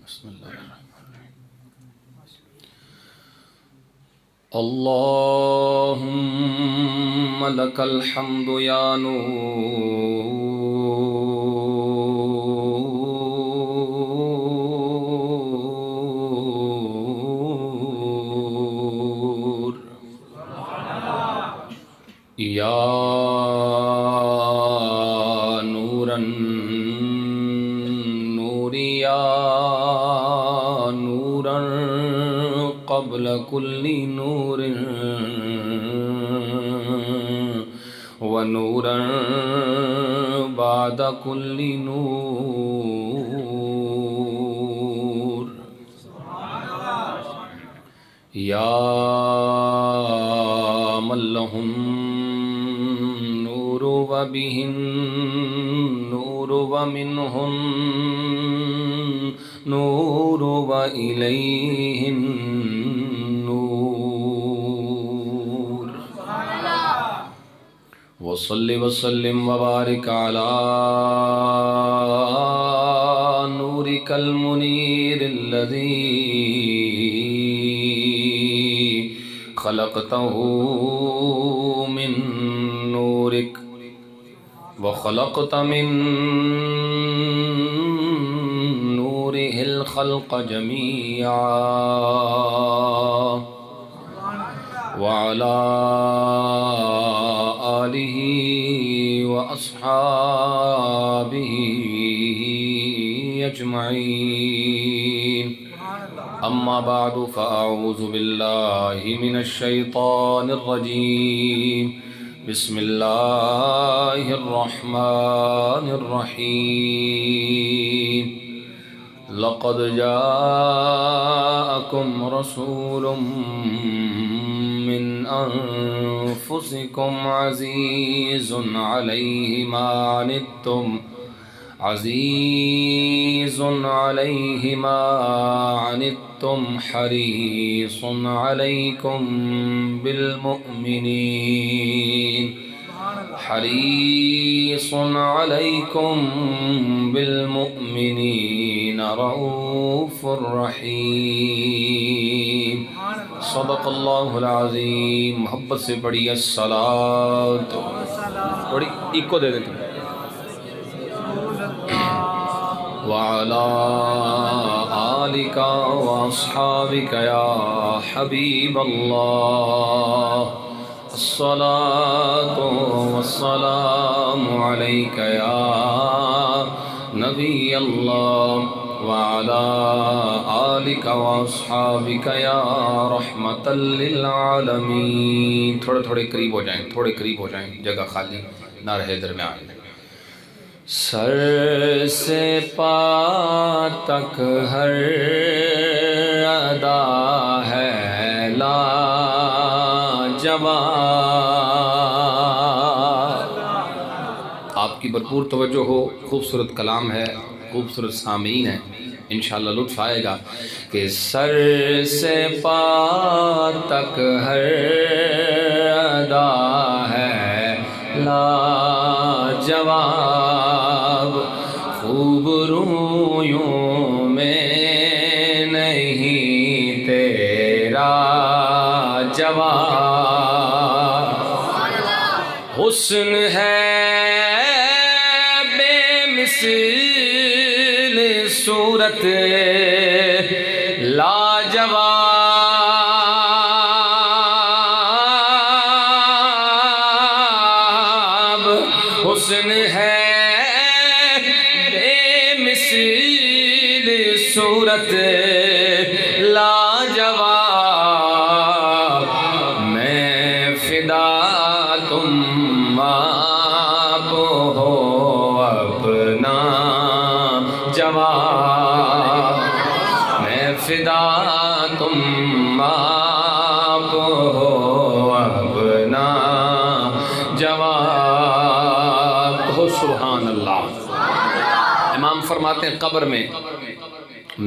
بسم اللہ الرحمن الرحیم اللہم لک الحمد یا نور یا نور النور یا نورا قبل كل نور ونورا بعد كل نور یا من له النور وبه النور ومنه النور وإليه النور وصل وسلم وبارك على نورك المنير الذي خلقته من نورك وخلقت من نوره الخلق جميعا وعلى آله وأصحابه أجمعين أما بعد فأعوذ بالله من الشيطان الرجيم بسم الله الرحمن الرحيم لقد جاءكم رسول من أنفسكم عزيز عليه ما عنتم عزيز عليه ما عنتم حريص عليكم بالمؤمنين حريص عليكم بالمؤمنين رؤوف رحيم صدق اللہ العظیم. محبت سے پڑھی الصلاۃ پڑھی ایک کو دے دیں تم وعلى آلك وأصحابك يا حبيب الله الصلاة والسلام عليك يا نبي الله وعلى آلك وأصحابك يا رحمة للعالمين. تھوڑے تھوڑے قریب ہو جائیں، تھوڑے قریب ہو جائیں، جگہ خالی نہ رہے درمیان. سر سے پا تک ہر ادا ہے لاجواب. آپ کی بھرپور توجہ ہو، خوبصورت کلام ہے، خوبصورت سامعین ہے، انشاءاللہ لطف آئے گا کہ سر سے پا تک ہر ادا ہے لاجواب. خوب رویوں میں نہیں تیرا جواب. حسن ہے بے مثل صورت لاجواب. حسن ہے صورت لاجواب. میں فدا تم آپ ہو اپنا جواب. میں فدا تم آپ ہو اپنا جواب. ہو سبحان اللہ. امام فرماتے ہیں قبر میں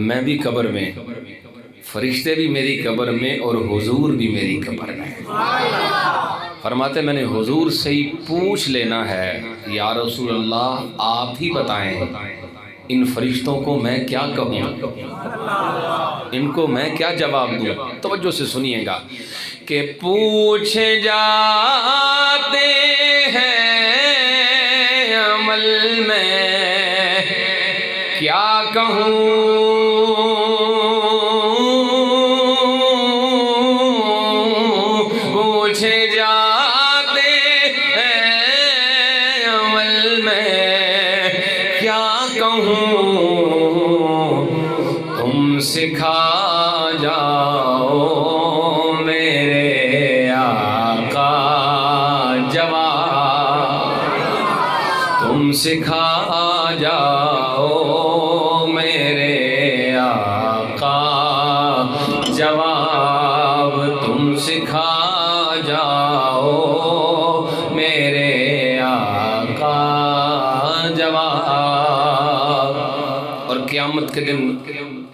میں بھی قبر میں، فرشتے بھی میری قبر میں، اور حضور بھی میری قبر میں. فرماتے میں نے حضور سے ہی پوچھ لینا ہے یا رسول اللہ آپ ہی بتائیں ان فرشتوں کو میں کیا کہوں، ان کو میں کیا جواب دوں؟ توجہ سے سنیے گا کہ پوچھے جاتے ہیں عمل میں کیا کہوں، پوچھے جاتے ہیں عمل میں کیا کہوں، تم سکھا جاؤ میرے آقا جواب، تم سکھا جاؤ میرے آقا جواب، تم سکھا جاؤ میرے آقا جواب۔ اور قیامت کے دن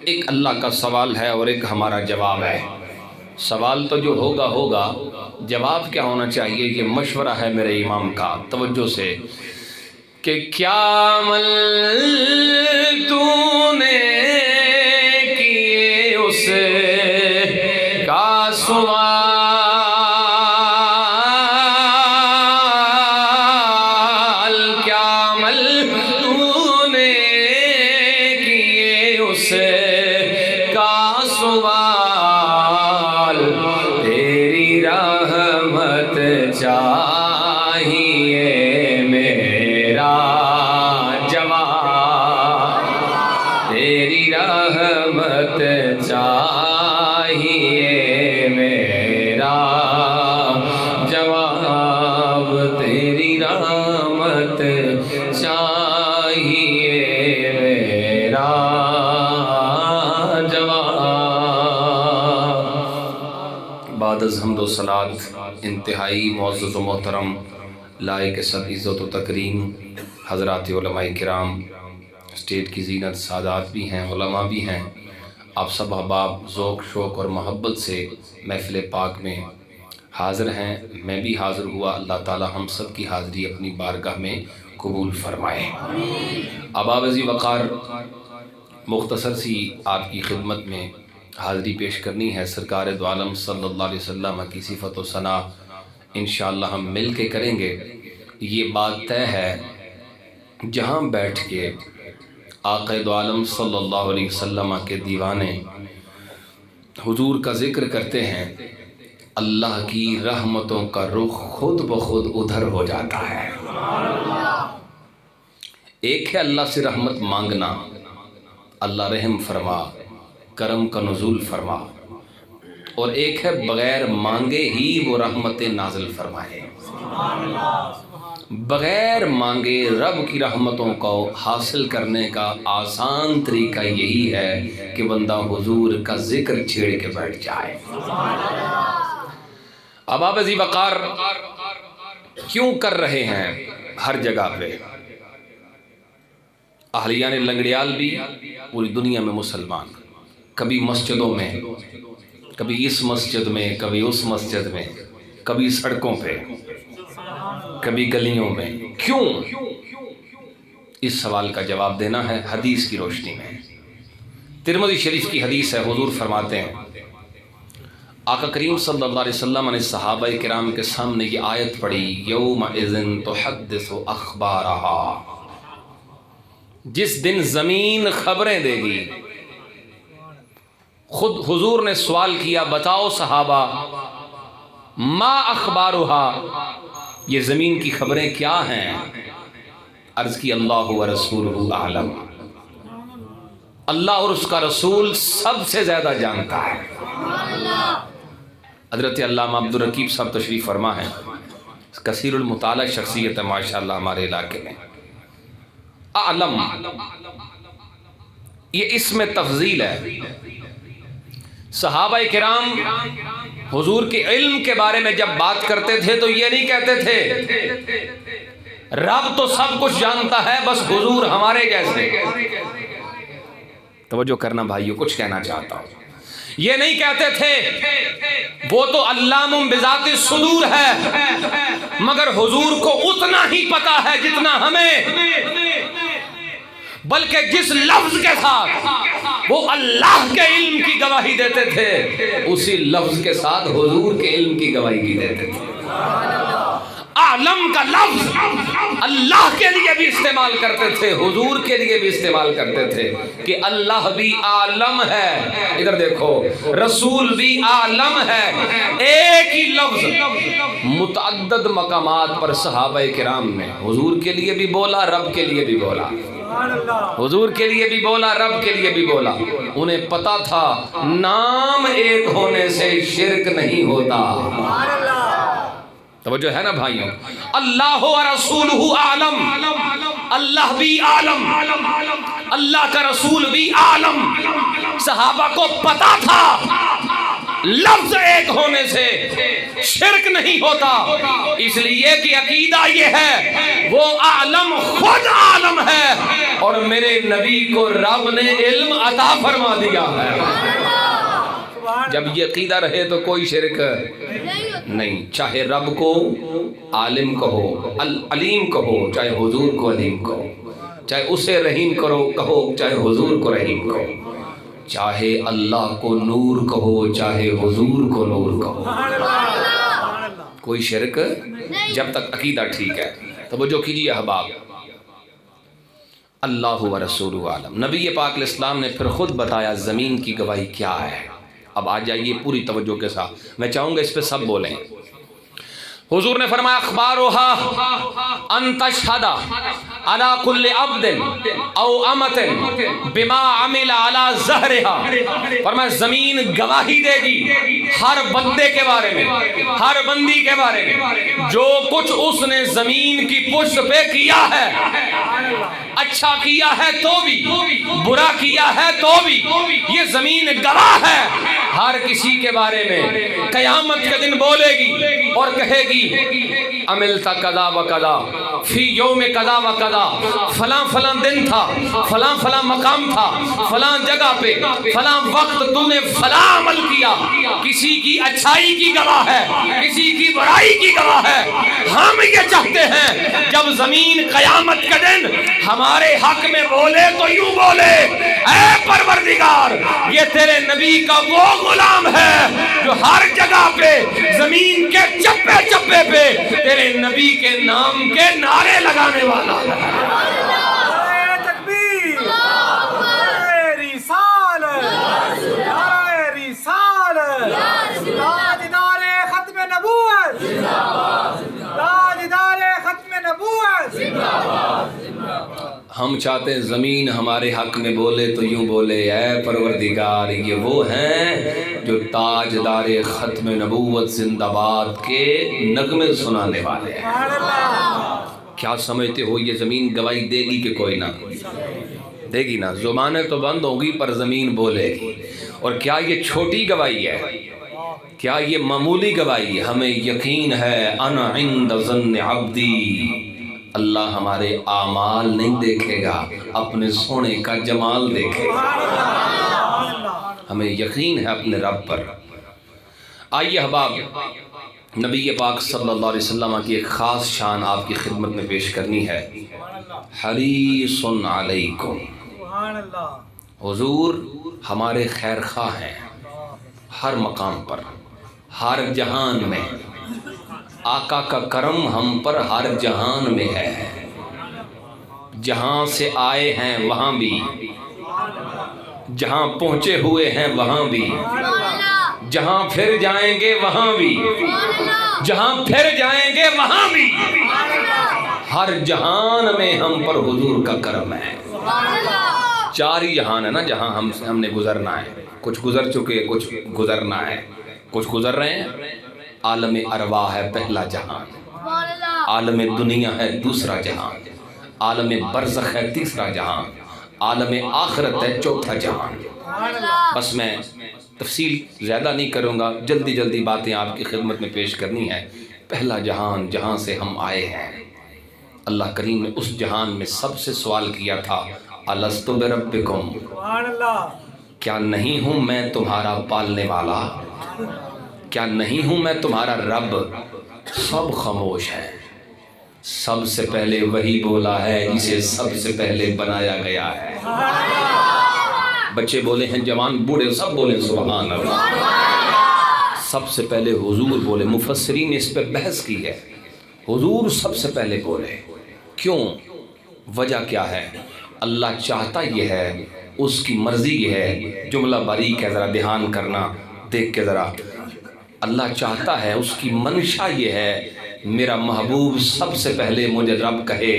ایک اللہ کا سوال ہے اور ایک ہمارا جواب ہے۔ سوال تو جو ہوگا ہوگا، جواب کیا ہونا چاہیے؟ یہ مشورہ ہے میرے امام کا، توجہ سے، کہ کیا عمل تو نے کیے اس کا سوال، کیا عمل تو نے کیے اس کا سوال، تیری رحمت چاہیے میرا جواب، تیری رحمت چاہیے میرا جواب، تیری رحمت چاہیے میرا جواب۔ بعد از حمد و صلات انتہائی معزز و محترم لائق صد عزت و تکریم حضرات علماء کرام، اسٹیٹ کی زینت، سادات بھی ہیں، علماء بھی ہیں، آپ سب احباب ذوق شوق اور محبت سے محفل پاک میں حاضر ہیں، میں بھی حاضر ہوا، اللہ تعالی ہم سب کی حاضری اپنی بارگاہ میں قبول فرمائے۔ احباب عزیز وقار، مختصر سی آپ کی خدمت میں حاضری پیش کرنی ہے۔ سرکار دو عالم صلی اللہ علیہ وسلم کی صفت و ثنا انشاءاللہ ہم مل کے کریں گے۔ یہ بات طے ہے، جہاں بیٹھ کے آقا دو عالم صلی اللہ علیہ وسلم کے دیوانے حضور کا ذکر کرتے ہیں، اللہ کی رحمتوں کا رخ خود بخود ادھر ہو جاتا ہے۔ ایک ہے اللہ سے رحمت مانگنا، اللہ رحم فرما، کرم کا نزول فرما، اور ایک ہے بغیر مانگے ہی وہ رحمت نازل فرمائے۔ بغیر مانگے رب کی رحمتوں کو حاصل کرنے کا آسان طریقہ یہی ہے کہ بندہ حضور کا ذکر چھیڑ کے بیٹھ جائے۔ اب آپ عزیز وقار کیوں کر رہے ہیں ہر جگہ پہ؟ اہلیان لنگڑیال بھی، پوری دنیا میں مسلمان، کبھی مسجدوں میں، کبھی اس مسجد میں، کبھی اس مسجد میں، کبھی سڑکوں پہ، کبھی گلیوں میں۔ کیوں؟ اس سوال کا جواب دینا ہے حدیث کی روشنی میں۔ ترمذی شریف کی حدیث ہے، حضور فرماتے ہیں، آقا کریم صلی اللہ علیہ وسلم نے صحابہ کرام کے سامنے یہ آیت پڑھی، یومئذ تحدث اخبارہا، جس دن زمین خبریں دے گی۔ خود حضور نے سوال کیا، بتاؤ صحابہ، ما اخبارہا، یہ زمین کی خبریں کیا ہیں؟ عرض کی اللہ و رسولہ اعلم، اللہ اور اس کا رسول سب سے زیادہ جانتا ہے۔ حضرت علامہ عبدالرقیب صاحب تشریف فرما ہے، کثیر المطالعہ شخصیت ہے ماشاءاللہ ہمارے علاقے میں۔ اعلم یہ اسم تفضیل ہے۔ صحابہ کرام حضور کے علم کے بارے میں جب بات کرتے تھے تو یہ نہیں کہتے تھے رب تو سب کچھ جانتا ہے، بس حضور ہمارے جیسے۔ توجہ کرنا بھائیو، کچھ کہنا چاہتا ہوں۔ یہ نہیں کہتے تھے وہ تو علام بذات الصدور ہے، مگر حضور کو اتنا ہی پتا ہے جتنا ہمیں۔ بلکہ جس لفظ کے ساتھ وہ اللہ کے علم کی گواہی دیتے تھے اسی لفظ کے ساتھ حضور کے علم کی گواہی بھی دیتے تھے۔ عالم کا لفظ اللہ کے لیے بھی استعمال کرتے تھے، حضور کے لیے بھی استعمال کرتے تھے کہ اللہ بھی عالم ہے، ادھر دیکھو، رسول بھی عالم ہے۔ ایک ہی لفظ متعدد مقامات پر صحابہ کرام نے حضور کے لیے بھی بولا، رب کے لیے بھی بولا، حضور کے لیے بھی بولا، رب کے لیے بھی بولا۔ انہیں پتا تھا نام ایک ہونے سے شرک نہیں ہوتا۔ توجہ ہے نا بھائیوں؟ اللہ و رسولہ عالم، اللہ بھی عالم، اللہ کا رسول بھی عالم۔ صحابہ کو پتا تھا لفظ ایک ہونے سے شرک نہیں ہوتا، اس لیے کہ عقیدہ یہ ہے وہ عالم خود عالم ہے اور میرے نبی کو رب نے علم عطا فرما دیا ہے۔ جب یہ عقیدہ رہے تو کوئی شرک نہیں، چاہے رب کو عالم کہو، علیم کہو، چاہے حضور کو علیم کہو، چاہے اسے رحیم کرو کہو، چاہے حضور کو رحیم کہو، چاہے اللہ کو نور کہو، چاہے حضور کو نور کہو، کوئی شرک جب تک عقیدہ ٹھیک ہے۔ توجہ کیجیے احباب، اللہ و رسول عالم، نبی پاک علیہ السلام نے پھر خود بتایا زمین کی گواہی کیا ہے۔ اب آ جائیے پوری توجہ کے ساتھ، میں چاہوں گا اس پہ سب بولیں۔ حضور نے فرمایا اخبارها ان تشهد على كل عبد او امت بما عمل على ظهرها، فرمایا زمین گواہی دے گی ہر بندے کے بارے میں، ہر بندی کے بارے میں جو کچھ اس نے زمین کی پشت پہ کیا ہے، اچھا کیا ہے تو بھی، برا کیا ہے تو بھی، یہ زمین گواہ ہے ہر کسی کے بارے میں۔ قیامت کے دن بولے گی اور کہے گی عملت کذا و کذا فی یوم کذا و کذا، فلاں فلاں دن تھا، فلاں فلاں مقام تھا، فلاں جگہ پہ فلاں وقت تم نے فلاں عمل کیا۔ کسی کی اچھائی کی گواہ ہے، کسی کی برائی کی گواہ ہے۔ ہم یہ چاہتے ہیں جب زمین قیامت کے دن ہمارے حق میں بولے تو یوں بولے، اے پروردگار یہ تیرے نبی کا وہ غلام ہے جو ہر جگہ پہ زمین کے چپے چپے پہ تیرے نبی کے نام کے نعرے لگانے والا ہے۔ ہم چاہتے ہیں زمین ہمارے حق میں بولے تو یوں بولے، اے پروردگار یہ وہ ہیں جو تاجدار ختم نبوت زندہ باد کے نغمے سنانے والے ہیں۔ کیا سمجھتے ہو یہ زمین گواہی دے گی کہ کوئی نہ دے گی؟ نا، زبانیں تو بند ہوگی پر زمین بولے گی۔ اور کیا یہ چھوٹی گواہی ہے؟ کیا یہ معمولی گواہی ہے؟ ہمیں یقین ہے انا عند ظن عبدی، اللہ ہمارے اعمال نہیں دیکھے گا، اپنے سونے کا جمال دیکھے گا۔ ہمیں یقین ہے اپنے رب پر۔ آئیے احباب، نبی پاک صلی اللہ علیہ وسلم کی ایک خاص شان آپ کی خدمت میں پیش کرنی ہے۔ حریص علیکم، حضور ہمارے خیر خواہ ہیں ہر مقام پر، ہر جہان میں۔ آقا کا کرم ہم پر ہر جہان میں ہے، جہاں سے آئے ہیں وہاں بھی، جہاں پہنچے ہوئے ہیں وہاں بھی، جہاں پھر جائیں گے وہاں بھی، جہاں پھر جائیں گے وہاں بھی، ہر جہان میں ہم پر حضور کا کرم ہے۔ چار ہی جہان ہے نا جہاں ہم نے گزرنا ہے، کچھ گزر چکے، کچھ گزرنا ہے، کچھ گزر رہے ہیں۔ عالم ارواح ہے پہلا جہان، عالم دنیا ہے دوسرا جہان، عالم برزخ ہے تیسرا جہان، عالم آخرت ہے چوتھا جہان۔ بس میں تفصیل زیادہ نہیں کروں گا، جلدی جلدی باتیں آپ کی خدمت میں پیش کرنی ہے۔ پہلا جہان جہاں سے ہم آئے ہیں، اللہ کریم نے اس جہان میں سب سے سوال کیا تھا، الست بربکم، کیا نہیں ہوں میں تمہارا پالنے والا، کیا نہیں ہوں میں تمہارا رب؟ سب خاموش ہیں، سب سے پہلے وہی بولا ہے جسے سب سے پہلے بنایا گیا ہے۔ بچے بولے ہیں، جوان بوڑھے سب بولے سبحان اللہ۔ سب سے پہلے حضور بولے، مفسرین نے اس پہ بحث کی ہے، حضور سب سے پہلے بولے، کیوں؟ وجہ کیا ہے؟ اللہ چاہتا یہ ہے، اس کی مرضی یہ ہے، جملہ باریک ہے، ذرا دھیان کرنا، دیکھ کے ذرا، اللہ چاہتا ہے، اس کی منشا یہ ہے میرا محبوب سب سے پہلے مجھے رب کہے،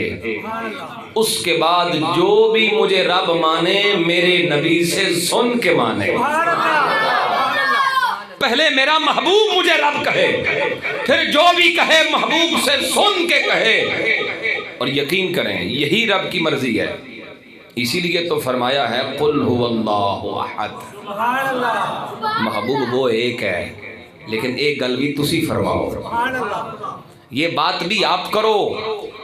اس کے بعد جو بھی مجھے رب مانے میرے نبی سے سن کے مانے۔ پہلے میرا محبوب مجھے رب کہے، پھر جو بھی کہے محبوب سے سن کے کہے، اور یقین کریں یہی رب کی مرضی ہے۔ اسی لیے تو فرمایا ہے قل هو اللہ احد، محبوب وہ ایک ہے، لیکن ایک گل بھی تسی فرماؤ، یہ بات بھی آپ کرو۔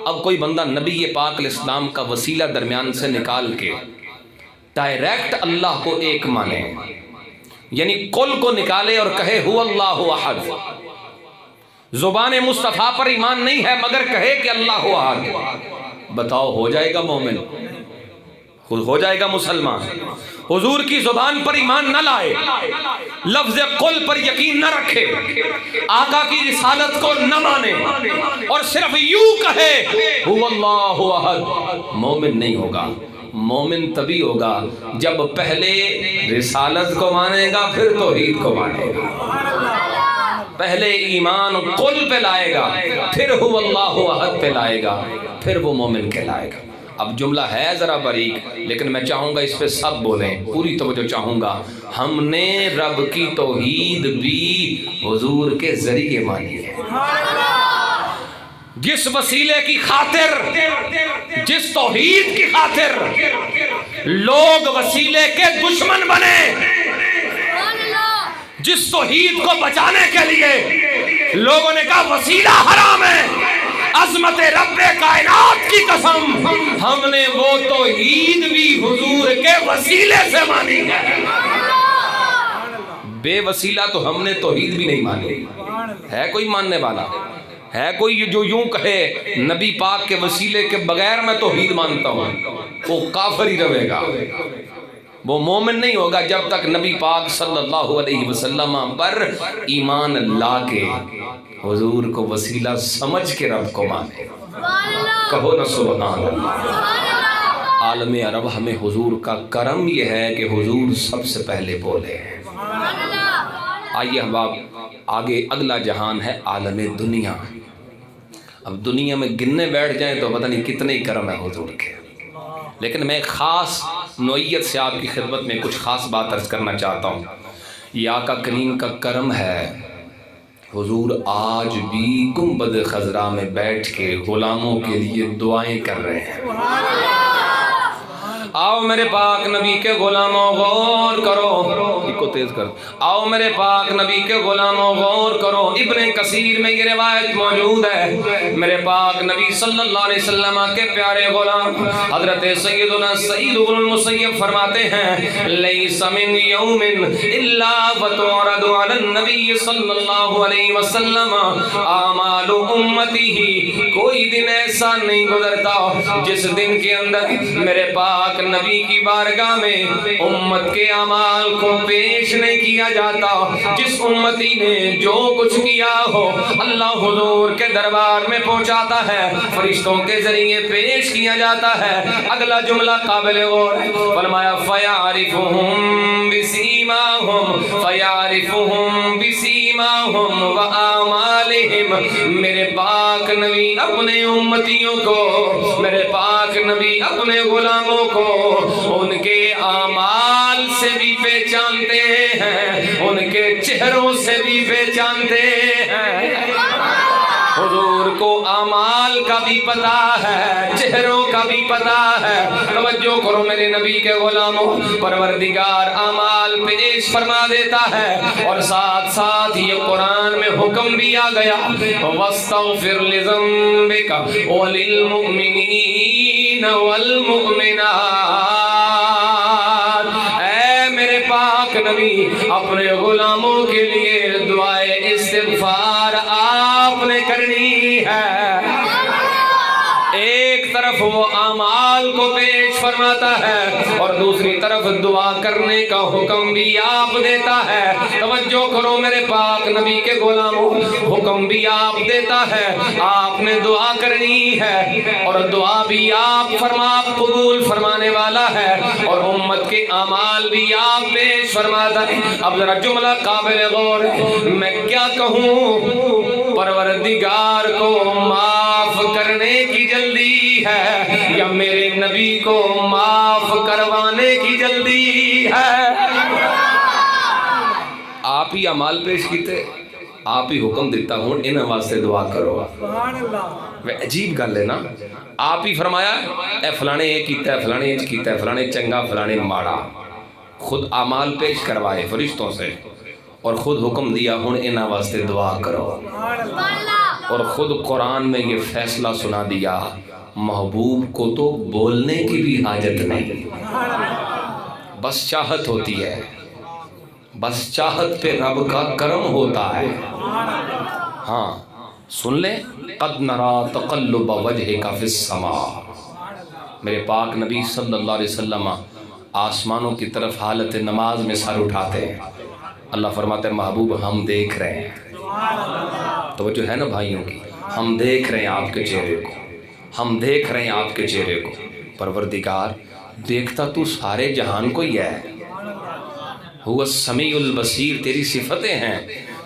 اب کوئی بندہ نبی پاک علیہ السلام کا وسیلہ درمیان سے نکال کے ڈائریکٹ اللہ کو ایک مانے، یعنی قل کو نکالے اور کہے هو اللہ احد، زبان مصطفیٰ پر ایمان نہیں ہے مگر کہے کہ اللہ احد، بتاؤ ہو جائے گا مومن؟ ہو جائے گا مسلمان؟ حضور کی زبان پر ایمان نہ لائے، لفظ قل پر یقین نہ رکھے، آقا کی رسالت کو نہ مانے، اور صرف یوں کہے هو اللہ احد، مومن نہیں ہوگا۔ مومن تبھی ہوگا جب پہلے رسالت کو مانے گا، پھر توحید کو مانے گا، پہلے ایمان قل پہ لائے گا، پھر هو اللہ احد پہ لائے گا، پھر وہ مومن کہلائے گا۔ اب جملہ ہے ذرا باریک، لیکن میں چاہوں گا اس پہ سب بولیں، پوری توجہ چاہوں گا۔ ہم نے رب کی توحید بھی حضور کے ذریعے مانی ہے۔ جس وسیلے کی خاطر، جس توحید کی خاطر لوگ وسیلے کے دشمن بنے، جس توحید کو بچانے کے لیے لوگوں نے کہا وسیلہ حرام ہے، عظمت رب کائنات کی قسم ہم نے وہ توحید بھی حضور کے وسیلے سے مانی ہے۔ بے وسیلہ تو ہم نے توحید بھی نہیں مانی۔ ہے کوئی ماننے والا؟ ہے کوئی جو یوں کہے نبی پاک کے وسیلے کے بغیر میں توحید مانتا ہوں؟ وہ کافر ہی رہے گا، وہ مومن نہیں ہوگا جب تک نبی پاک صلی اللہ علیہ وسلم پر ایمان لا کے حضور کو وسیلہ سمجھ کے رب کو مانے۔ کہو نا سبحان اللہ۔ عالم عرب ہمیں حضور کا کرم یہ ہے کہ حضور سب سے پہلے بولے۔ آئیے اب آگے اگلا جہان ہے عالم دنیا۔ اب دنیا میں گننے بیٹھ جائیں تو پتہ نہیں کتنے ہی کرم ہے حضور کے، لیکن میں خاص نوعیت سے آپ کی خدمت میں کچھ خاص بات عرض کرنا چاہتا ہوں۔ یہ آقا کریم کا کرم ہے، حضور آج بھی گنبد خضرا میں بیٹھ کے غلاموں کے لیے دعائیں کر رہے ہیں۔ آؤ میرے پاک نبی کے غلاموں غور کرو، کو تیز کر، آؤ میرے پاک نبی کے غلاموں غور کرو۔ ابن کثیر میں یہ روایت موجود ہے، میرے پاک نبی صلی اللہ علیہ وسلم کے پیارے غلام حضرت سیدنا سعید بن المسیب فرماتے ہیں لیس من یوم الا وتعرض علی النبی صلی اللہ علیہ وسلم اعمال امتہ، کوئی دن ایسا نہیں گزرتا جس دن کے اندر میرے پاک نبی کی بارگاہ میں امت کے اعمال کو پیش نہیں کیا جاتا۔ جس امتی نے جو کچھ کیا ہو اللہ حضور کے دربار میں پہنچاتا ہے، فرشتوں کے ذریعے پیش کیا جاتا ہے۔ اگلا جملہ قابل غور ہے، فرمایا فَيَعْرِفُهُمْ بِسِيمَاهُمْ فَيَعْرِفُهُمْ بِسِيمَاهُمْ وَآمَالِهِمْ۔ میرے پاک نبی اپنے امتیوں کو، میرے پاک نبی اپنے غلاموں کو ان کے اعمال سے بھی پہچانتے ہیں، ان کے چہروں سے بھی پہچانتے ہیں۔ حضور کو اعمال کا بھی پتا ہے، چہروں کا بھی پتا ہے۔ توجہ کرو میرے نبی کے غلاموں، پروردگار اعمال پیش فرما دیتا ہے، اور ساتھ ساتھ یہ قرآن میں حکم بھی آ گیا وَاسْتَغْفِرْ لِذَنبِكَ وَلِلْمُؤْمِنِينَ وَالْمُؤْمِنَاتِ۔ اے میرے پاک نبی اپنے غلاموں کے لیے دعائے استغفار آپ نے کرنی ہے۔ ایک طرف وہ اعمال کو پیش فرماتا ہے اور دوسری طرف دعا کرنے کا حکم بھی آپ دیتا ہے. توجہ کرو میرے پاک نبی کے غلاموں, حکم بھی آپ دیتا ہے, آپ نے دعا کرنی ہے اور دعا بھی آپ قبول فرمانے والا ہے اور امت کے اعمال بھی آپ پیش فرماتا ہے. اب ذرا جملہ قابل غور ہے, میں کیا کہوں؟ پروردگار کو معاف کرنے کی جلدی ہے یا میرے نبی کو معاف کروانے کی جلدی ہے؟ آپ ہی اعمال پیش کیتے, آپ ہی حکم دیتا ہوں ان واسطے دعا کرو. وہ عجیب گل ہے نا, آپ ہی فرمایا اے فلانے یہ کیتا ہے, فلانے یہ کیتا ہے, فلانے چنگا فلانے ماڑا, خود اعمال پیش کروائے فرشتوں سے اور خود حکم دیا ہوں ان واسطے دعا کرو, اور خود قرآن میں یہ فیصلہ سنا دیا محبوب کو تو بولنے کی بھی حاجت نہیں, بس چاہت ہوتی ہے, بس چاہت پہ رب کا کرم ہوتا ہے. ہاں سن لیں, قد نرا تقلب وجہک فی السماء, میرے پاک نبی صلی اللہ علیہ وسلم آسمانوں کی طرف حالت نماز میں سر اٹھاتے ہیں. اللہ فرماتے ہیں محبوب ہم دیکھ رہے ہیں. توجہ ہے نا بھائیوں کی, ہم دیکھ رہے ہیں آپ کے چہرے کو, ہم دیکھ رہے ہیں آپ کے چہرے کو. پروردگار دیکھتا تو سارے جہان کو ہی ہے, هو السمیع البصیر, تیری صفتیں ہیں,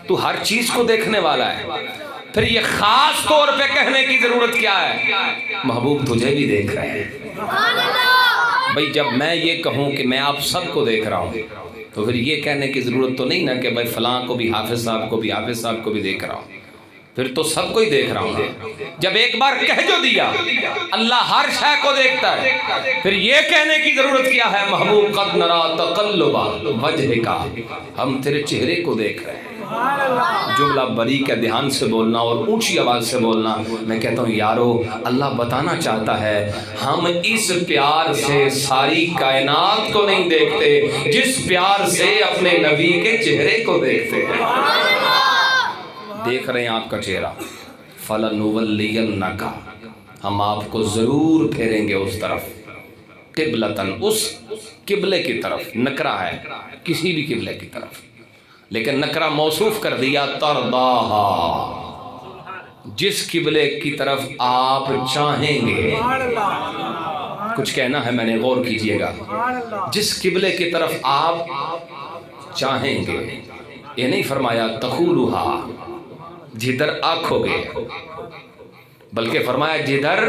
تو ہر چیز کو دیکھنے والا ہے. پھر یہ خاص طور پہ کہنے کی ضرورت کیا ہے؟ محبوب تجھے بھی دیکھ رہے ہیں. بھئی جب میں یہ کہوں کہ میں آپ سب کو دیکھ رہا ہوں تو پھر یہ کہنے کی ضرورت تو نہیں نا کہ بھئی فلاں کو بھی, حافظ صاحب کو بھی, حافظ صاحب کو بھی دیکھ رہا ہوں, پھر تو سب کو ہی دیکھ رہا ہوں. جب ایک بار کہہ جو دیا اللہ ہر شے کو دیکھتا ہے, پھر یہ کہنے کی ضرورت کیا ہے؟ محبوب قد نرا تقلب وجہک, ہم تیرے چہرے کو دیکھ رہے ہیں. جملہ بری کا دھیان سے بولنا اور اونچی آواز سے بولنا. میں کہتا ہوں یارو اللہ بتانا چاہتا ہے ہم اس پیار سے ساری کائنات کو نہیں دیکھتے جس پیار سے اپنے نبی کے چہرے کو دیکھتے ہیں. دیکھ رہے ہیں آپ کا چہرہ. فَلَنُوَلِّيَنَّكَ, ہم آپ کو ضرور پھیریں گے اس طرف, قبلتاً, اس قبلے کی طرف. نکرہ ہے کسی بھی قبلے کی طرف, لیکن نکرہ موصوف کر دیا ترداہا, جس قبلے کی طرف آپ چاہیں گے. کچھ کہنا ہے میں نے, غور کیجئے گا. جس قبلے کی طرف آپ چاہیں گے, یہ نہیں فرمایا تخولوہا, جدھر آنکھو گے, بلکہ فرمایا جدھر,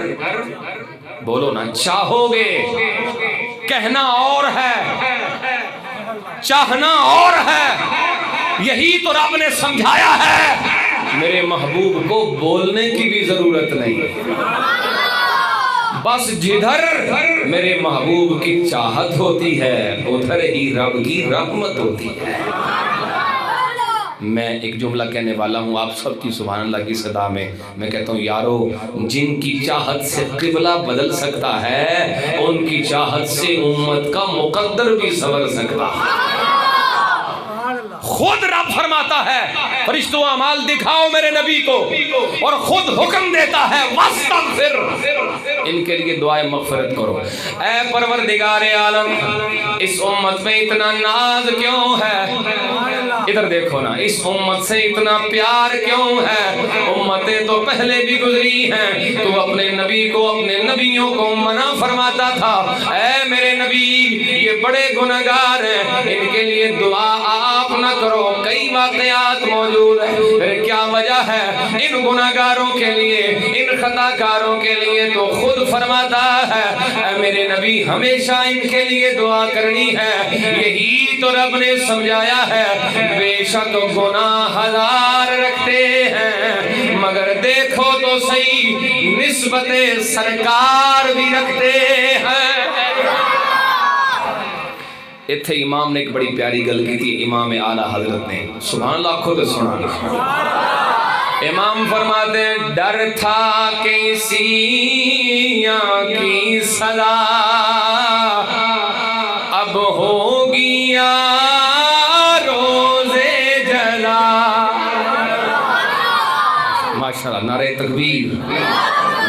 بولو نا, چاہو گے. کہنا اور ہے, چاہنا اور ہے. یہی تو رب نے سمجھایا ہے میرے محبوب کو بولنے کی بھی ضرورت نہیں, بس جدھر میرے محبوب کی چاہت ہوتی ہے ادھر ہی رب کی رحمت ہوتی ہے. میں ایک جملہ کہنے والا ہوں آپ سب کی سبحان اللہ کی صدا میں. میں کہتا ہوں یارو جن کی چاہت سے قبلہ بدل سکتا ہے ان کی چاہت سے امت کا مقدر بھی سنور سکتا ہے. خود رب فرماتا ہے فرشتوں اعمال دکھاؤ میرے نبی کو, اور خود حکم دیتا ہے واستغفر, ان کے لیے دعائے مغفرت کرو. اے پروردگار عالم, اس امت میں اتنا ناز کیوں ہے؟ ادھر دیکھو نا, اس امت سے اتنا پیار کیوں ہے؟ امتیں تو پہلے بھی گزری ہیں, تو اپنے نبی کو, اپنے نبیوں کو منع فرماتا تھا اے میرے نبی یہ بڑے گناہگار ہیں, ان کے لیے دعا آپ نہ کرو. کئی واقعات موجود ہیں. پھر کیا وجہ ہے؟ ان گناہگاروں کے لیے, ان خطاکاروں کے لیے تو خود فرماتا ہے اے میرے نبی ہمیشہ ان کے لیے دعا کرنی ہے. یہی تو رب نے سمجھایا ہے بے شک گناہ ہزار رکھتے ہیں مگر دیکھو تو صحیح نسبت سرکار بھی رکھتے ہیں. اتھے امام نے ایک بڑی پیاری گل کی تھی, امام اعلیٰ حضرت نے, سبحان اللہ, خود سنا. امام فرماتے ہیں ڈر تھا کسی کی سزا اب ہوگی یا روزے جزا. ماشاءاللہ, نعرہ تکبیر,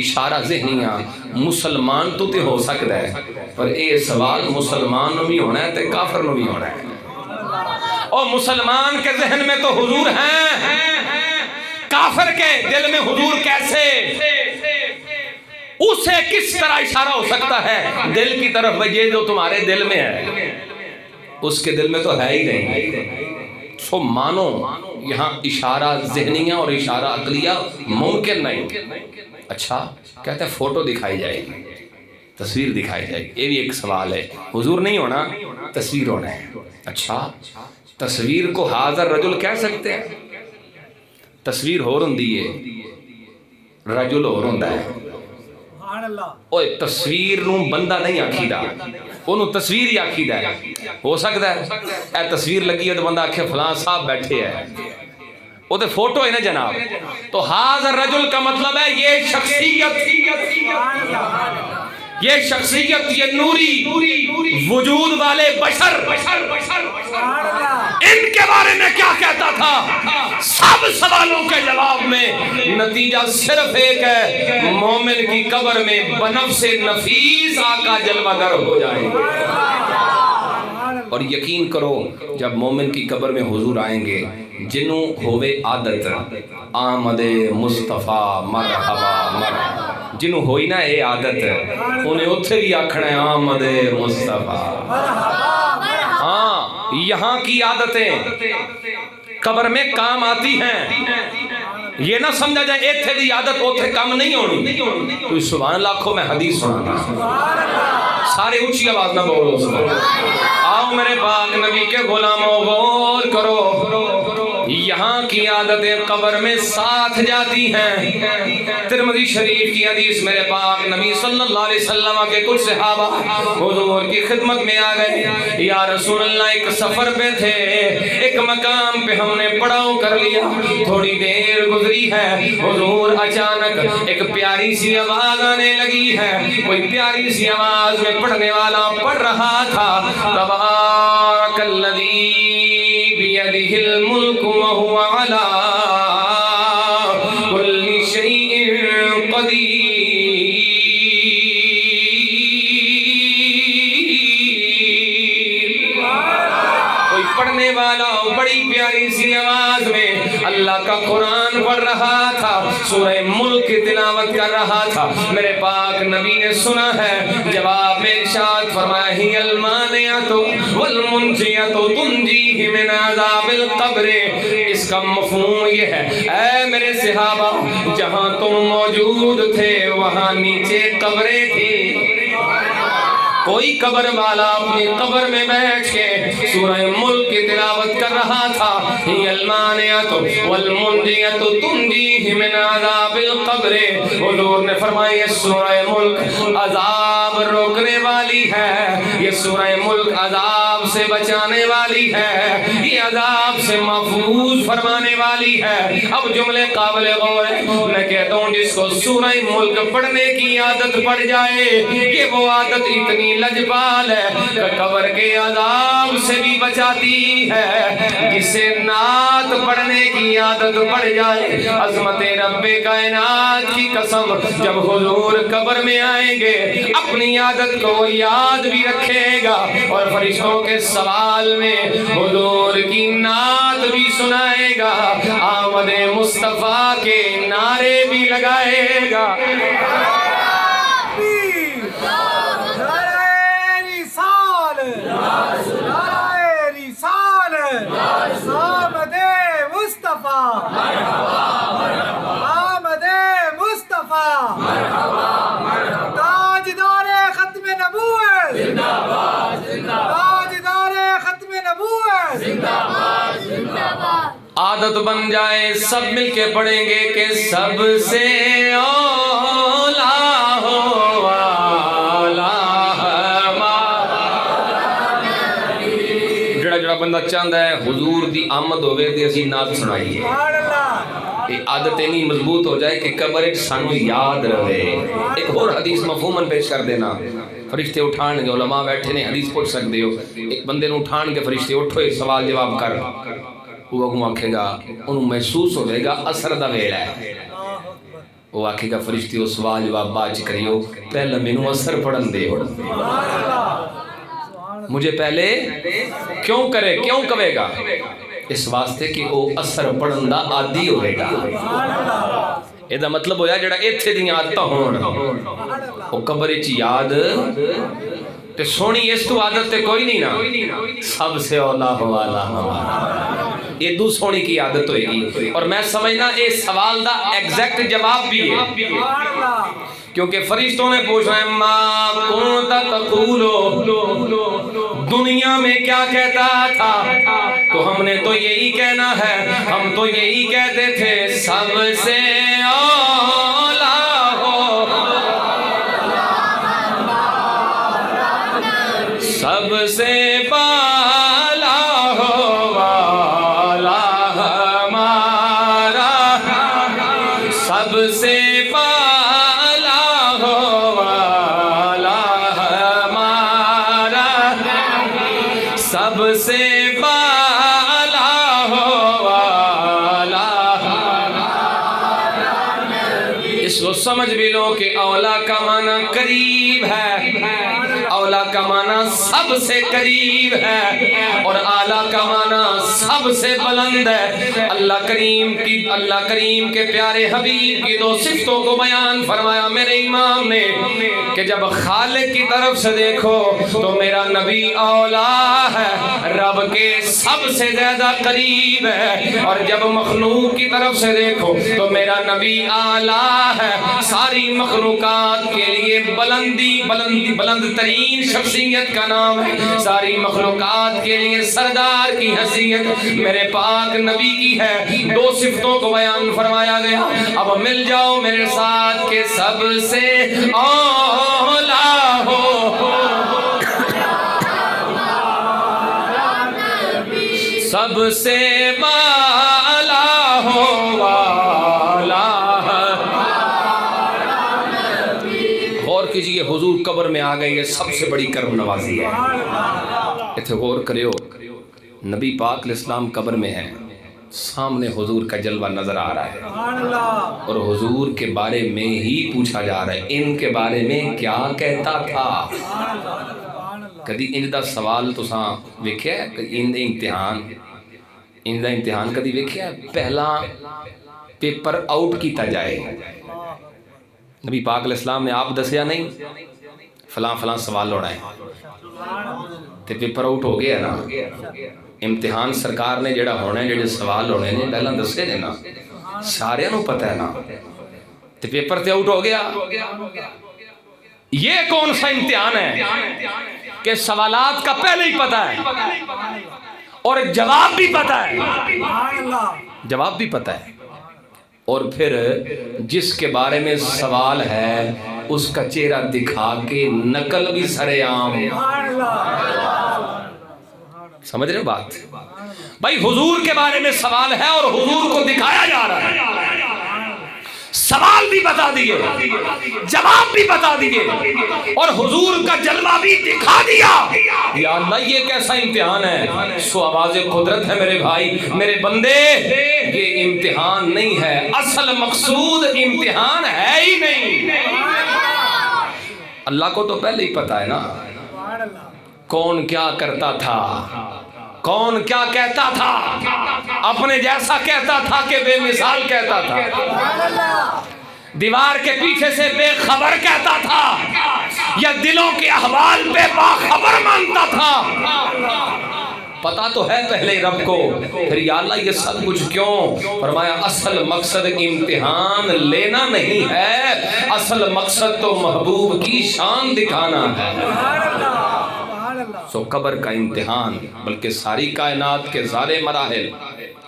اشارہ ذہنیاں مسلمان تو تے ہو سکتا ہے، پر اے سوال مسلمان نو بھی ہونا ہے تے کافر نو بھی ہونا ہے۔ اور مسلمان کے ذہن میں تو حضور ہیں، کافر کے دل میں حضور کیسے؟ اسے کس طرح اشارہ ہو سکتا ہے دل کی طرف؟ یہ جو تمہارے دل میں ہے اس کے دل میں تو ہے ہی نہیں۔ سو مانو یہاں اشارہ ذہنیہ اور اشارہ عقلیہ ممکن نہیں۔ اچھا کہتے ہیں فوٹو دکھائی جائے گی، تصویر دکھائی جائے گی، یہ بھی ایک سوال ہے۔ حضور نہیں ہونا، تصویر ہونا ہے۔ اچھا تصویر کو حاضر رجل کہہ سکتے ہیں؟ تصویر ہو رہی ہے، رجل ہو رہا ہے۔ اوہ تصویر نو بندہ نہیں آکھیدا، انہوں تصویر ہی آکھیدا ہے۔ ہو سکتا ہے اے تصویر لگی ہے تو بندہ آکھے فلاں صاحب بیٹھے ہیں، وہ تو فوٹو ہے نا جناب۔ تو حاضر رجل کا مطلب ہے یہ شخصیت، یہ نوری وجود والے بشر، ان کے بارے میں کیا کہتا تھا؟ سب سوالوں کے جواب میں نتیجہ صرف ایک ہے، مومن کی قبر میں بنفس نفیس آقا جلوہ گر ہو جائیں گے۔ اور یقین کرو جب مومن کی قبر میں حضور آئیں گے، جنوں ہوئے عادت آمد مصطفیٰ مرحبا مرحبا، جنوں ہوئی نا اے عادت انہیں اتھے بھی آکھنا ہے آمد مصطفیٰ۔ ہاں یہاں کی عادتیں قبر میں کام آتی ہیں، یہ نہ سمجھا جائے ایتھے دی عادت اوتھے کام نہیں ہونی۔ تو سبحان اللہ آکھو، میں حدیث سنانا، سارے اونچی آواز نہ بولو۔ آؤ میرے پاک نبی کے غلاموں غور کرو، یہاں کی عادتیں قبر میں ساتھ جاتی ہیں۔ ترمذی شریف کی حدیث، میرے پاک نبی صلی اللہ علیہ وسلم کے کچھ صحابہ حضور کی خدمت میں آ گئے، یا رسول اللہ ایک سفر پہ تھے، ایک مقام پہ ہم نے پڑاؤ کر لیا، تھوڑی دیر گزری ہے، حضور اچانک ایک پیاری سی آواز آنے لگی ہے، کوئی پیاری سی آواز میں پڑھنے والا پڑھ رہا تھا، تبارک الذی بیدہ الملک وہو علی کل شیء قدیر۔ کوئی پڑھنے والا بڑی پیاری سی آواز میں اللہ کا قرآن پڑھ رہا تھا، سورہ ملک کی تلاوت کر رہا تھا۔ میرے پاک نبی نے سنا ہے، جواب میں ارشاد فرمایا ہی المانعۃ والمنجیۃ تنجیہ من عذاب القبر۔ اس کا مفہوم یہ ہے، اے میرے صحابہ جہاں تم موجود تھے وہاں نیچے قبریں تھی، کوئی قبر والا اپنی قبر میں بیٹھ کے سورہ ملک کی تلاوت کر رہا تھا، ہی المانعۃ والمنجیۃ تنجیہ من عذاب القبر۔ حضور نے فرمایا یہ سورہ ملک عذاب روکنے والی ہے، یہ سورہ ملک عذاب سے بچانے والی ہے، یہ عذاب سے محفوظ فرمانے والی ہے۔ اب جملے قابل غور ہے، میں کہتا ہوں جس کو سورہ ملک پڑھنے کی عادت پڑ جائے، یہ وہ عادت اتنی لجپال ہے کہ قبر کے عذاب سے بھی بچاتی ہے۔ جسے نعت پڑھنے کی عادت پڑ جائے، عظمت رب کائنات کی قسم جب حضور قبر میں آئیں گے اپنی عادت کو یاد بھی رکھے گا، اور فرشتوں کے سوال میں حضور کی نعت بھی سنائے گا، آمد مصطفیٰ کے نعرے بھی لگائے گا۔ آمد مصطفیٰ تاجدار ختم نبوت، تاجدار ختم نبوت۔ عادت بن جائے سب مل کے پڑھیں گے کہ سب سے اولا ہو والا جڑا جڑا بندہ چاہتا ہے حضور دی آمد ہوئے تے اسی نعت سنائیے، یہ عادت نہیں مضبوط ہو جائے کہ قبر سانو یاد رہے۔ ایک اور حدیث مفہوماً پیش کر دینا، فرشتے اٹھان گے، علماء بیٹھے نے حدیث پوچھ سکتے ہو، ایک بندے نو اٹھان کے فرشتے اٹھو ایک سوال جواب کر، وہ اگوں آکھے گا انہوں محسوس ہو جائے گا اثر دا ویلا ہے، وہ آکھے گا فرشتے اس سوال جواب باج کریو پہلے مینوں اثر پڑھن دے مجھے پہلے کیوں کرے کیوں کہے گا اس واسطے کہ وہ اثر پڑھن دا عادی ہوئے گا یہ دا مطلب ہویا جڑا ایتھے دی عادتاں ہون وہ قبر وچ یاد تے سونی اس تو عادت تے کوئی نہیں نا سب سے اولا والا ہمارا یہ دو سونی کی عادت ہوئے گی اور میں سمجھنا اس سوال دا ایگزیکٹ جواب بھی ہے کیونکہ فرشتوں نے پوچھا ہے ما کنت تقولو دنیا میں کیا کہتا تھا تو ہم نے تو یہی کہنا ہے ہم تو یہی کہتے تھے سب سے اولا ہو سب سے بالا ہو والا ہمارا سب سے بالا ہو والا ہمارا سب سے بالا ہو والا اس کو سمجھ بھی لو کہ اولا کا معنی قریب ہے اولا کا معنی سب سے قریب ہے اور اعلیٰ کا معنی سب سے بلند ہے اللہ کریم کے پیارے حبیب کی دو صفتوں کو بیان فرمایا میرے امام نے کہ جب خالق کی طرف سے دیکھو تو میرا نبی اولا ہے رب کے سب سے زیادہ قریب ہے اور جب مخلوق کی طرف سے دیکھو تو میرا نبی اعلیٰ ہے ساری مخلوقات کے لیے بلند ترین شخصیت کا نام ہے ساری مخلوقات کے لیے سردار کی حیثیت میرے پاک نبی کی ہے دو صفتوں کو بیان فرمایا گیا اب مل جاؤ میرے ساتھ کہ سب سے اولا ہو سب سے بالا ہو والا غور کیجئے حضور قبر میں آ گئے یہ سب سے بڑی کرم نوازی ہے اتھے غور کریو نبی پاک علیہ السلام قبر میں ہے سامنے حضور کا جلوہ نظر آ رہا ہے اور حضور کے بارے میں ہی پوچھا جا رہا ہے ان کے بارے میں کیا کہتا تھا کدی ان دا سوال تو ساں ویکھیا ہے ان دا امتحان کدی ویکھیا ہے پہلا پیپر آؤٹ کیتا جائے نبی پاک علیہ السلام نے آپ دسیا نہیں فلاں سوال ہونا ہے تے پیپر آؤٹ ہو گیا نا امتحان سرکار نے جڑا ہونا ہے جڑے سوال ہونے نے پہلا دسے نے نا سارے نو پتہ ہے نا تے پیپر تے آؤٹ ہو گیا یہ کون سا امتحان ہے کہ سوالات کا پہلے ہی پتہ ہے اور جواب بھی پتہ ہے جواب بھی پتہ ہے اور پھر جس کے بارے میں سوال ہے اس کا چہرہ دکھا کے نقل بھی سرے عام سمجھ رہے ہو بات بھائی حضور کے بارے میں سوال ہے اور حضور کو دکھایا جا رہا ہے سوال بھی بتا دیے جواب بھی بتا دیے اور حضور کا جلوہ بھی دکھا دیا یا اللہ یہ کیسا امتحان ہے سو آواز قدرت ہے میرے بھائی میرے بندے یہ امتحان نہیں ہے اصل مقصود امتحان ہے ہی نہیں اللہ کو تو پہلے ہی پتا ہے نا کون کیا کرتا تھا کون کیا کہتا تھا اپنے جیسا کہتا تھا کہ بے مثال کہتا تھا دیوار کے پیچھے سے بے خبر کہتا تھا یا دلوں کے احوال پہ باخبر مانتا تھا پتا تو ہے پہلے رب کو پھر یا اللہ یہ سب کچھ کیوں فرمایا اصل مقصد امتحان لینا نہیں ہے اصل مقصد تو محبوب کی شان دکھانا ہے سو قبر کا امتحان بلکہ ساری کائنات کے سارے مراحل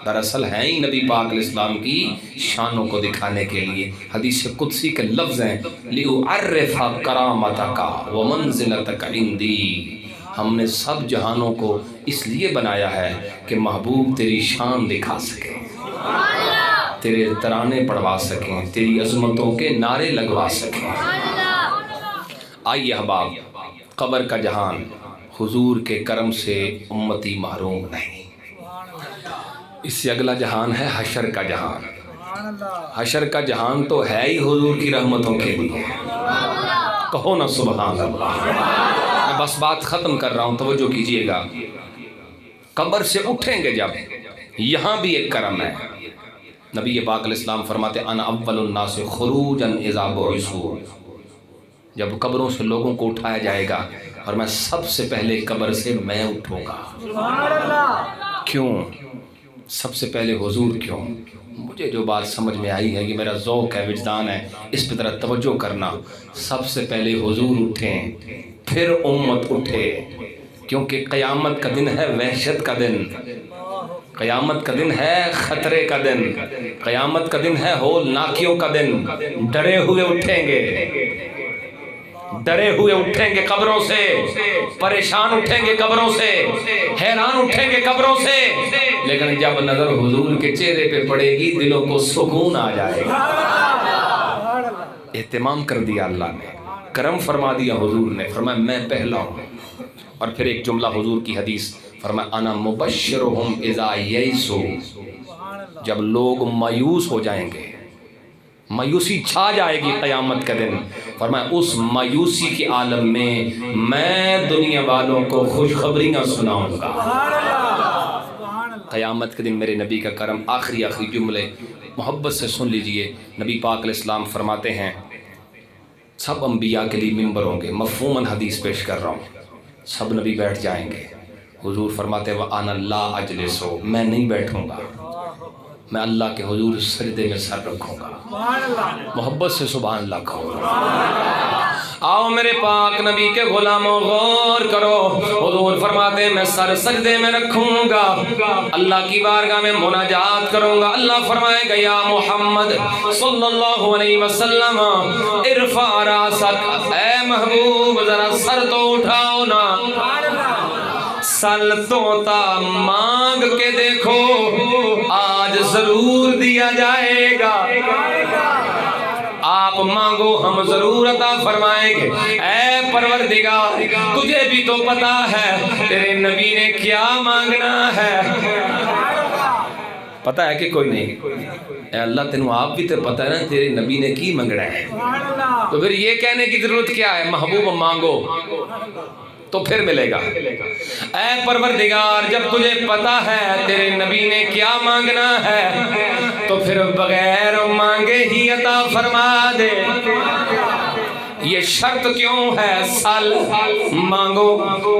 دراصل ہیں ہی نبی پاک علیہ السلام کی شانوں کو دکھانے کے لیے حدیث قدسی کے لفظ ہیں لِأُعَرِّفَ كَرَامَتَكَ وَمَنزِلَتَكَ عِنْدِي ہم نے سب جہانوں کو اس لیے بنایا ہے کہ محبوب تیری شان دکھا سکے تیرے ترانے پڑھوا سکیں تیری عظمتوں کے نعرے لگوا سکیں آئیے احباب قبر کا جہان حضور کے کرم سے امتی محروم نہیں اس سے اگلا جہان ہے حشر کا جہان حشر کا جہان تو ہے ہی حضور کی رحمتوں کے لیے، کہو نا سبحان اللہ۔ میں بس بات ختم کر رہا ہوں، توجہ کیجئے گا۔ قبر سے اٹھیں گے جب، یہاں بھی ایک کرم ہے۔ نبی پاک علیہ السلام فرماتے انا اول الناس خروجا اذا بعثوا، جب قبروں سے لوگوں کو اٹھایا جائے گا اور میں سب سے پہلے قبر سے میں اٹھوں گا۔ کیوں؟ سب سے پہلے حضور کیوں؟ مجھے جو بات سمجھ میں آئی ہے، یہ میرا ذوق ہے، وجدان ہے، اس پہ ذرا توجہ کرنا۔ سب سے پہلے حضور اٹھیں، پھر امت اٹھے، کیونکہ قیامت کا دن ہے وحشت کا دن، قیامت کا دن ہے خطرے کا دن، قیامت کا دن ہے ہولناکیوں کا دن۔ ڈرے ہوئے اٹھیں گے، ڈرے ہوئے اٹھیں گے قبروں سے، پریشان اٹھیں گے قبروں سے، حیران اٹھیں گے قبروں سے، لیکن جب نظر حضور کے چہرے پہ پڑے گی دلوں کو سکون آ جائے گا۔ اہتمام کر دیا اللہ نے، کرم فرما دیا حضور نے، فرمایا میں پہلا ہوں۔ اور پھر ایک جملہ حضور کی حدیث، فرمایا انا مبشرہم اذا یئسوا، جب لوگ مایوس ہو جائیں گے، مایوسی چھا جائے گی قیامت کا دن، فرمایا اس مایوسی کے عالم میں دنیا والوں کو خوشخبریاں سناؤں گا۔ قیامت کے دن میرے نبی کا کرم۔ آخری جملے محبت سے سن لیجئے۔ نبی پاک علیہ السلام فرماتے ہیں سب انبیاء کے لیے ممبر ہوں گے، مفہوماً حدیث پیش کر رہا ہوں، سب نبی بیٹھ جائیں گے۔ حضور فرماتے وَأَنَا لَا أَجْلِسُ، میں نہیں بیٹھوں گا، میں اللہ کے حضور سجدے میں سر رکھوں گا۔ محبت سے سبحان اللہ کہو۔ آؤ میرے پاک نبی کے غلاموں غور کرو، حضور فرماتے میں سر سجدے میں رکھوں گا، اللہ کی بارگاہ میں مناجات کروں گا۔ اللہ فرمائے گا یا محمد صلی اللہ علیہ وسلم ارفع راسک، اے محبوب ذرا سر تو اٹھاؤ نا، سل توتا مانگ کے دیکھو آج ضرور دیا جائے گا، آپ مانگو ہم ضرور عطا فرمائیں گے۔ اے پروردگار تجھے بھی تو پتا ہے تیرے نبی نے کیا مانگنا ہے، پتا ہے کہ کوئی نہیں؟ اے اللہ تینوں آپ بھی تو پتا ہے نا تیرے نبی نے کی منگنا ہے، تو پھر یہ کہنے کی ضرورت کیا ہے محبوب مانگو تو پھر ملے گا۔ اے پروردگار جب تجھے پتا ہے تیرے نبی نے کیا مانگنا ہے تو پھر بغیر مانگے ہی عطا فرما دے۔ یہ شرط کیوں ہے؟ سال مانگو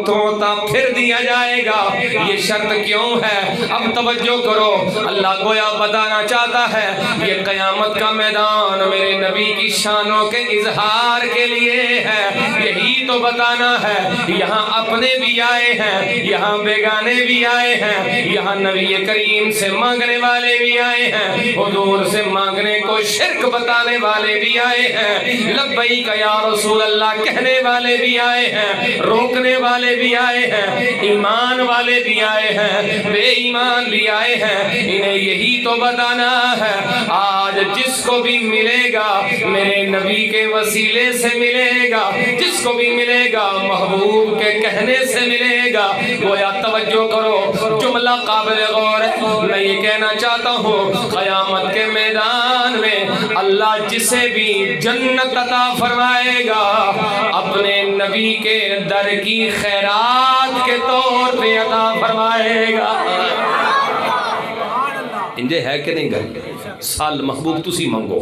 تو عطا پھر دیا جائے گا، یہ شرط کیوں ہے؟ اب توجہ کرو، اللہ گویا بتانا چاہتا ہے یہ قیامت کا میدان میرے نبی کی شانوں کے اظہار کے لیے ہے، یہی تو بتانا ہے۔ یہاں اپنے بھی آئے ہیں، یہاں بیگانے بھی آئے ہیں، یہاں نبی کریم سے مانگنے والے بھی آئے ہیں، حضور سے مانگنے کو شرک بتانے والے بھی آئے ہیں، لبیک یا رسول اللہ کہنے والے بھی آئے ہیں، روکنے والے بھی آئے ہیں، ایمان والے بھی آئے ہیں، بے ایمان بھی آئے ہیں۔ انہیں یہی تو بتانا ہے آج جس کو بھی ملے گا میرے نبی کے وسیلے سے ملے گا، جس کو بھی ملے گا محبوب کے کہنے سے ملے گا۔ گویا توجہ کرو، جملہ قابل غور ہے، میں یہ کہنا چاہتا ہوں قیامت کے میدان میں اللہ جسے بھی جنت عطا فرمائے گا اپنے نبی کے در کی خیرات کے طور پہ عطا فرمائے گا۔ انجھے ہے کہ نہیں گھر سال محبوب تسی منگو،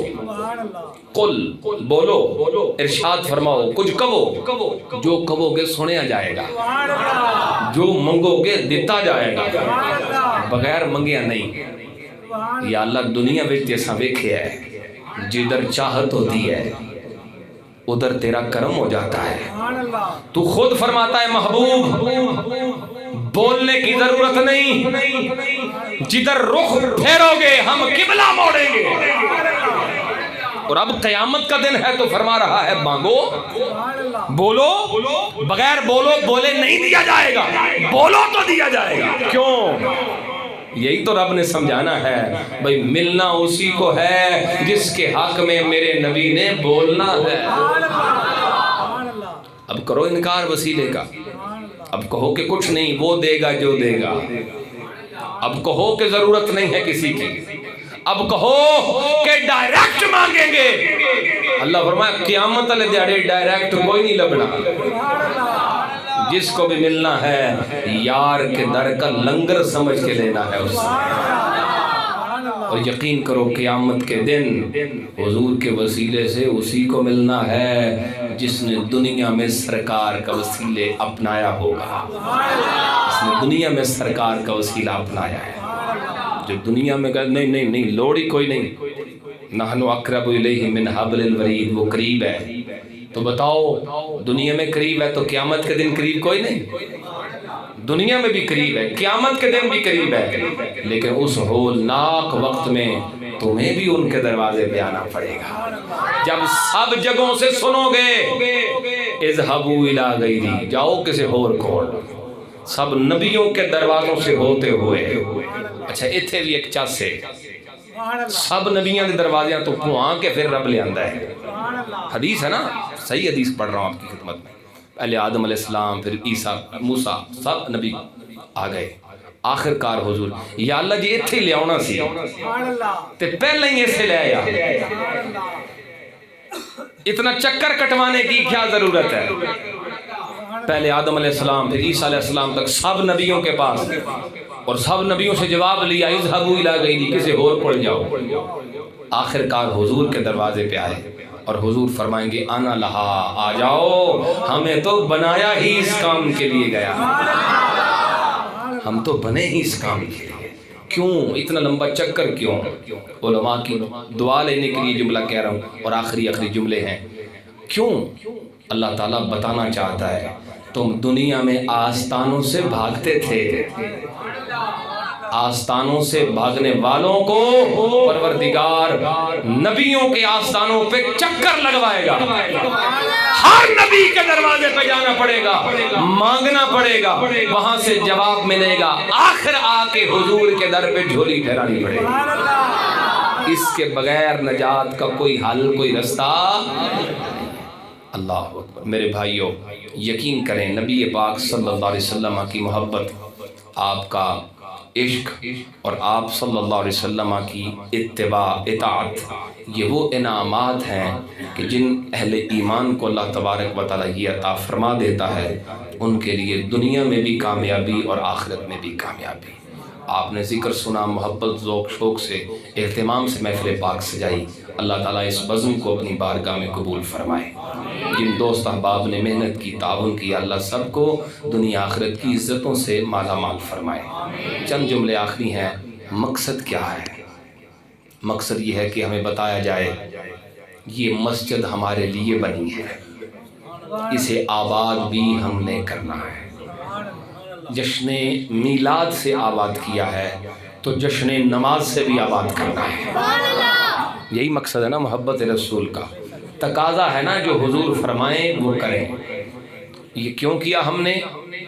قل بولو، ارشاد فرماؤ، کچھ کہو، جو کہو گے سنیا جائے گا، جو منگو گے دیتا جائے گا، بغیر منگیا نہیں۔ یا اللہ دنیا میں جیسا ویکھے ہے جدھر چاہت ہوتی ہے ادھر تیرا کرم ہو جاتا ہے۔ تو خود فرماتا ہے محبوب بولنے کی ضرورت نہیں، جدھر رخ پھیرو گے ہم قبلہ موڑیں گے۔ اور اب قیامت کا دن ہے تو فرما رہا ہے مانگو، بولو، بغیر بولے نہیں دیا جائے گا، بولو تو دیا جائے گا۔ کیوں؟ یہی تو رب نے سمجھانا ہے بھئی ملنا اسی کو ہے جس کے حق میں میرے نبی نے بولنا ہے۔ اب کرو انکار وسیلے کا، اب کہو کہ کچھ نہیں، وہ دے گا جو دے گا، اب کہو کہ ضرورت نہیں ہے کسی کی، اب کہو کہ ڈائریکٹ مانگیں گے، اللہ فرمایا قیامت والے دیہڑے ڈائریکٹ کوئی نہیں لبنا، جس کو بھی ملنا ہے یار کے در کا لنگر سمجھ کے لینا ہے اس سے۔ اور یقین کرو قیامت کے دن حضور کے وسیلے سے اسی کو ملنا ہے جس نے دنیا میں سرکار کا وسیلے اپنایا ہوگا، جس نے دنیا میں سرکار کا وسیلہ اپنایا ہے۔ جو دنیا میں کہا نہیں لوڑ ہی کوئی نہیں، نحن اقرب الیہ من حبل الورید، وہ قریب ہے، تو بتاؤ دنیا میں قریب ہے تو قیامت کے دن قریب کوئی نہیں؟ دنیا میں بھی قریب ہے، قیامت کے دن بھی قریب ہے، لیکن اس ہولناک وقت میں تمہیں بھی ان کے دروازے پہ آنا پڑے گا۔ جب سب جگہوں سے سنو گے اذهبوا الی غیری، جاؤ کسی اور کو، سب نبیوں کے دروازوں سے ہوتے ہوئے، اچھا اتھے بھی ایک چاس ہے، سب نبیوں کے دروازیاں تو پہنچ کے پھر رب لے آندا ہے۔ حدیث ہے نا، صحیح حدیث پڑھ رہا ہوں آپ کی خدمت میں، پہلے آدم علیہ السلام، پھر عیسیٰ، موسیٰ، سب نبی آ گئے، آخر کار حضور یا اللہ جی اتھے لے آنا سی تے پہلے ہی اسے لے آیا، اتنا چکر کٹوانے کی کیا ضرورت ہے؟ پہلے آدم علیہ السلام، پھر عیسیٰ علیہ السلام تک سب نبیوں کے پاس، اور سب نبیوں سے جواب لیا اذهبوا الی غیری، کسی اور پڑ جاؤ، آخر کار حضور کے دروازے پہ آئے، اور حضور فرمائیں گے انا لہا، آ جاؤ، ہمیں تو بنایا ہی اس کام کے لیے گیا، ہم تو بنے ہی اس کام کے لیے، کیوں اتنا لمبا چکر کیوں؟ علماء کی دعا لینے کے لیے جملہ کہہ رہا ہوں، اور آخری جملے ہیں، کیوں؟ اللہ تعالیٰ بتانا چاہتا ہے تم دنیا میں آستانوں سے بھاگتے تھے، آستانوں سے بھاگنے والوں کو پروردگار نبیوں کے آستانوں پہ چکر لگوائے گا، ہر نبی کے دروازے پہ جانا پڑے گا، مانگنا پڑے گا، وہاں سے جواب ملے گا، آخر آ کے حضور کے در پہ جھولی ٹھہرانی پڑے گی، اس کے بغیر نجات کا کوئی حل، کوئی رستہ۔ اللہ اکبر۔ میرے بھائیوں یقین کریں، نبی پاک صلی اللہ علیہ وسلم کی محبت، آپ کا عشق، اور آپ صلی اللہ علیہ وسلم کی اتباع، اطاعت، یہ وہ انعامات ہیں کہ جن اہل ایمان کو اللہ تبارک و تعالیٰ یہ عطا فرما دیتا ہے، ان کے لیے دنیا میں بھی کامیابی اور آخرت میں بھی کامیابی۔ آپ نے ذکر سنا، محبت، ذوق، شوق سے، اہتمام سے محفل پاک سجائی، اللہ تعالیٰ اس بزم کو اپنی بارگاہ میں قبول فرمائے۔ جن دوست احباب نے محنت کی، تعاون کیا، اللہ سب کو دنیا آخرت کی عزتوں سے مالا مال فرمائے۔ چند جملے آخری ہیں، مقصد کیا ہے؟ مقصد یہ ہے کہ ہمیں بتایا جائے یہ مسجد ہمارے لیے بنی ہے، اسے آباد بھی ہم نے کرنا ہے۔ جشن میلاد سے آباد کیا ہے تو جشن نماز سے بھی آباد کرنا ہے، یہی مقصد ہے نا محبت رسول کا، تقاضا ہے نا جو حضور فرمائیں وہ کریں۔ یہ کیوں کیا ہم نے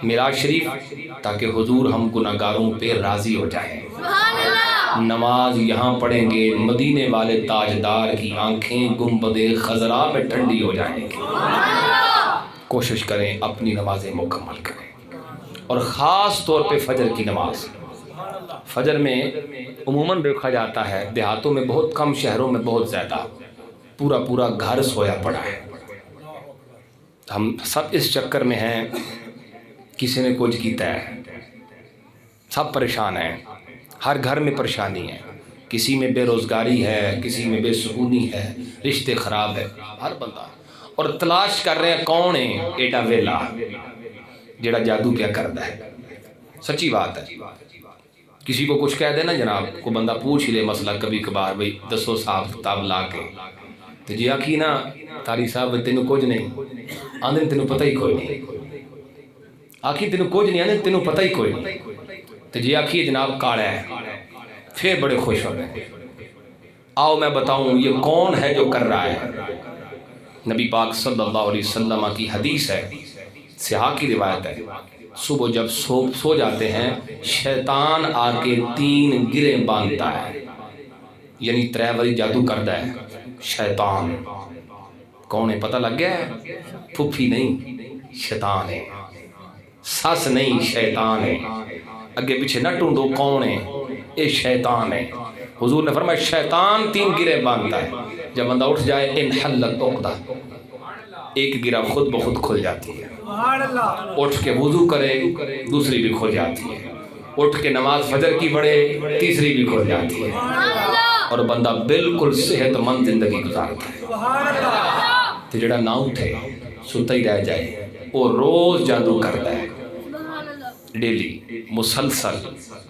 میلاد شریف؟ تاکہ حضور ہم گناہگاروں پہ راضی ہو جائیں۔ نماز یہاں پڑھیں گے، مدینے والے تاجدار کی آنکھیں گنبد خضرا میں ٹھنڈی ہو جائیں گی۔ کوشش کریں اپنی نمازیں مکمل کریں، اور خاص طور پہ فجر کی نماز۔ فجر میں عموماً دیکھا جاتا ہے دیہاتوں میں بہت کم، شہروں میں بہت زیادہ، پورا گھر سویا پڑا ہے۔ ہم سب اس چکر میں ہیں، کسی نے کچھ کیتا ہے، سب پریشان ہیں، ہر گھر میں پریشانی ہے، کسی میں بے روزگاری ہے، کسی میں بے سکونی ہے، رشتے خراب ہے، ہر بندہ، اور تلاش کر رہے ہیں کون ہے ایڈا ویلا جڑا جادو کیا کرتا ہے۔ سچی بات ہے، کسی کو کچھ کہہ دینا جناب، کو بندہ پوچھ ہی لے مسئلہ کبھی کبھار، بھئی دسو صاحب کتاب لا کے، تو جی آکھی نا تاری صاحب تینوں کچھ نہیں، آندھے تینوں پتہ ہی کوئی نہیں، آکھی تینوں کچھ نہیں، آندھے تینوں پتہ ہی کوئی نہیں، تو جی آکھی جناب کاڑا ہے، پھر بڑے خوش ہو گئے۔ آؤ میں بتاؤں یہ کون ہے جو کر رہا ہے۔ نبی پاک صلی اللہ علیہ وسلم کی حدیث ہے، سیاح کی روایت ہے، صبح جب سو جاتے ہیں شیطان آ کے 3 گرے باندھتا ہے، یعنی 3 باری جادو کرتا ہے شیطان۔ کون ہے پتہ لگ گیا ہے؟ پھپھی نہیں، شیطان ہے، ساس نہیں، شیطان ہے۔ اگے پیچھے نہ ٹونڈو کون ہے، اے شیطان ہے۔ حضور نے فرمایا شیطان 3 گرے باندھتا ہے، جب بندہ اٹھ جائے انحلت عقدہ، ایک گرہ خود بخود کھل جاتی ہے، سبحان اللہ، اٹھ کے وضو کرے دوسری بھی کھل جاتی ہے، اٹھ کے نماز فجر کی پڑھے تیسری بھی کھل جاتی ہے، اور بندہ بالکل صحت مند زندگی گزارتا ہے۔ سبحان اللہ، تو جڑا نہ اٹھے ستا ہی رہ جائے، وہ روز جادو کرتا ہے، ڈیلی مسلسل۔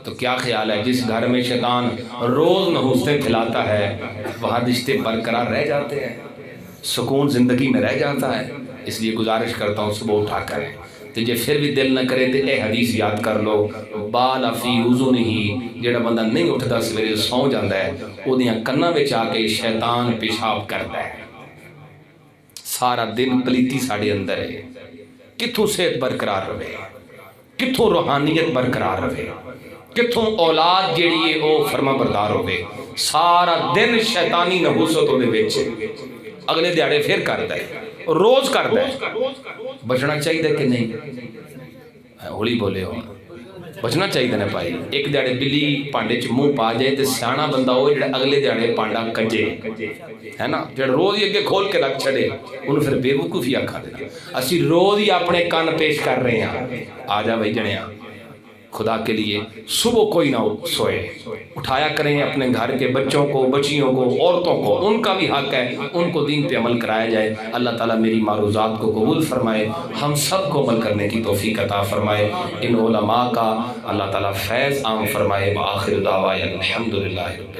تو کیا خیال ہے جس گھر میں شیطان روز نحوستیں پھیلاتا ہے وہاں رشتے برقرار رہ جاتے ہیں، سکون زندگی میں رہ جاتا ہے۔ اس لیے گزارش کرتا ہوں صبح اٹھا کر تو جے پھر بھی دل نہ کرے تو اے حدیث یاد کر لو، بال فی اذن ہی، جڑا بندہ نہیں اٹھتا سویرے سو جاتا ہے اودیاں کناں وچ آ کے شیطان پیشاب کرتا ہے۔ سارا دن پلیتی ساڑے اندر ہے، کتھوں صحت برقرار رہے، کتھوں روحانیت برقرار رہے، کتھوں اولاد جیڑی ہے وہ فرما بردار ہوئے، سارا دن شیطانی نحوست دے وچ اگلے دیہڑے پھر کرتا ہے، روز کرتا ہے۔ بچنا چاہیے کہ نہیں؟ ہولی بولے ہو، بچنا چاہیے نا بھائی۔ ایک دیہڑے بلی پانڈے چ منہ پا جائے تو سیاںا بندہ وہ جڑا اگلے دیہڑے پانڈا کجے، ہے نا، جڑا روز ہی اگے کھول کے رکھ چھڑے انہوں پھر بے وقوفی آکھا دینا۔ اسی روز ہی اپنے کان پیش کر رہے ہیں، آ جا بھائی جنیا خدا کے لیے صبح کوئی نہ سوئے، اٹھایا کریں اپنے گھر کے بچوں کو، بچیوں کو، عورتوں کو، ان کا بھی حق ہے، ان کو دین پہ عمل کرایا جائے۔ اللہ تعالیٰ میری معروضات کو قبول فرمائے، ہم سب کو عمل کرنے کی توفیق عطا فرمائے، ان علماء کا اللہ تعالیٰ فیض عام فرمائے۔ وآخر دعوانا الحمدللہ رب العالمین۔